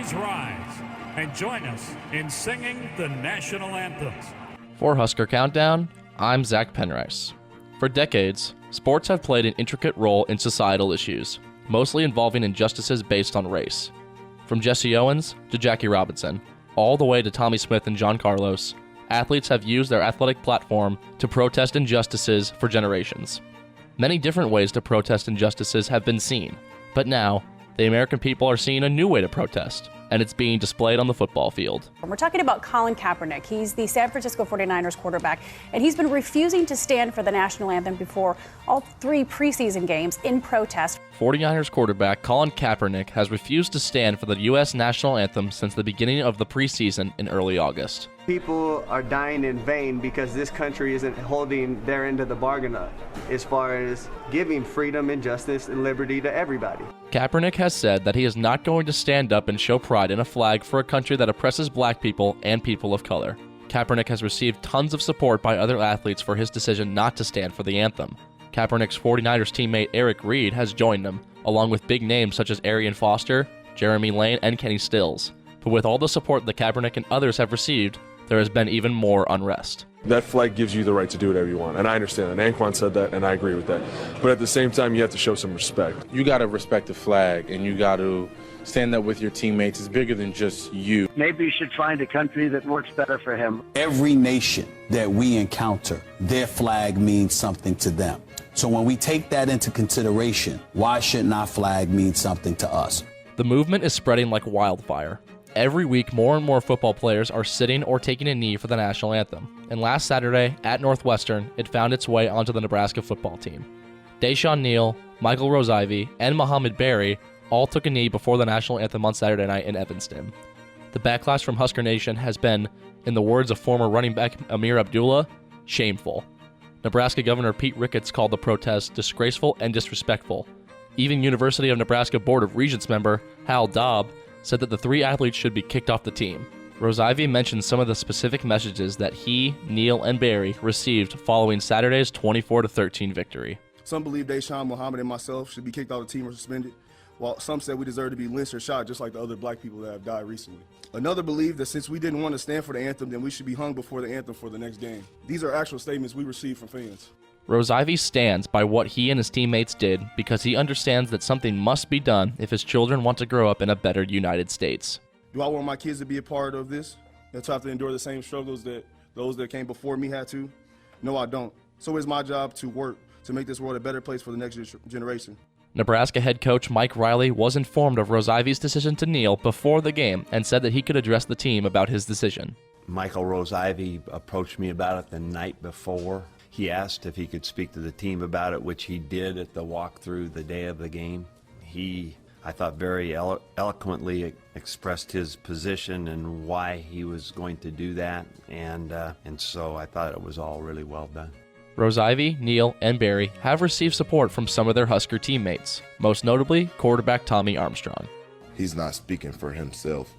Please rise and join us in singing the national anthems. For Husker Countdown, I'm Zach Penrice. For decades, sports have played an intricate role in societal issues, mostly involving injustices based on race. From Jesse Owens to Jackie Robinson, all the way to Tommy Smith and John Carlos, athletes have used their athletic platform to protest injustices for generations. Many different ways to protest injustices have been seen, but now, the American people are seeing a new way to protest, and it's being displayed on the football field. We're talking about Colin Kaepernick. He's the San Francisco 49ers quarterback, and he's been refusing to stand for the national anthem before all 3 preseason games in protest. 49ers quarterback Colin Kaepernick has refused to stand for the U.S. national anthem since the beginning of the preseason in early August. People are dying in vain because this country isn't holding their end of the bargain up as far as giving freedom and justice and liberty to everybody. Kaepernick has said that he is not going to stand up and show pride in a flag for a country that oppresses black people and people of color. Kaepernick has received tons of support by other athletes for his decision not to stand for the anthem. Kaepernick's 49ers teammate Eric Reed has joined him, along with big names such as Arian Foster, Jeremy Lane, and Kenny Stills. But with all the support that Kaepernick and others have received, there has been even more unrest. That flag gives you the right to do whatever you want, and I understand that. Anquan said that, and I agree with that. But at the same time, you have to show some respect. You got to respect the flag, and you got to stand up with your teammates. It's bigger than just you. Maybe you should find a country that works better for him. Every nation that we encounter, their flag means something to them. So when we take that into consideration, why shouldn't our flag mean something to us? The movement is spreading like wildfire. Every week, more and more football players are sitting or taking a knee for the national anthem. And last Saturday, at Northwestern, it found its way onto the Nebraska football team. Deshaun Neal, Michael Rose-Ivy, and Muhammad Berry all took a knee before the national anthem on Saturday night in Evanston. The backlash from Husker Nation has been, in the words of former running back Amir Abdullah, shameful. Nebraska Governor Pete Ricketts called the protest disgraceful and disrespectful. Even University of Nebraska Board of Regents member Hal Dobb said that the 3 athletes should be kicked off the team. Rose-Ivy mentioned some of the specific messages that he, Neal, and Barry received following Saturday's 24-13 victory. Some believe Deshaun, Muhammad, and myself should be kicked off the team or suspended, while some said we deserve to be lynched or shot just like the other black people that have died recently. Another believed that since we didn't want to stand for the anthem, then we should be hung before the anthem for the next game. These are actual statements we received from fans. Rose-Ivy stands by what he and his teammates did because he understands that something must be done if his children want to grow up in a better United States. Do I want my kids to be a part of this? And to have to endure the same struggles that those that came before me had to? No, I don't. So it's my job to work to make this world a better place for the next generation. Nebraska head coach Mike Riley was informed of Rose-Ivy's decision to kneel before the game and said that he could address the team about his decision. Michael Rose-Ivy approached me about it the night before. He asked if he could speak to the team about it, which he did at the walkthrough the day of the game. He, I thought, very eloquently expressed his position and why he was going to do that, and so I thought it was all really well done. Rose-Ivy, Neal, and Barry have received support from some of their Husker teammates, most notably quarterback Tommy Armstrong. He's not speaking for himself.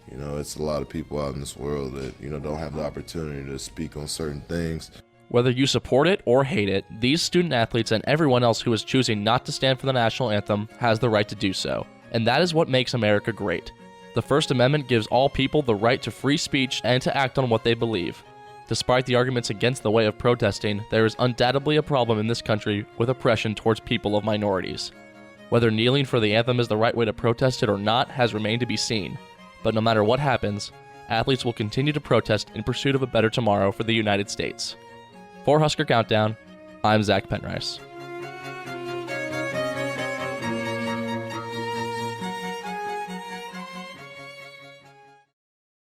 You know, it's a lot of people out in this world that, don't have the opportunity to speak on certain things. Whether you support it or hate it, these student athletes and everyone else who is choosing not to stand for the national anthem has the right to do so. And that is what makes America great. The First Amendment gives all people the right to free speech and to act on what they believe. Despite the arguments against the way of protesting, there is undoubtedly a problem in this country with oppression towards people of minorities. Whether kneeling for the anthem is the right way to protest it or not has remained to be seen. But no matter what happens, athletes will continue to protest in pursuit of a better tomorrow for the United States. For Husker Countdown, I'm Zach Penrice.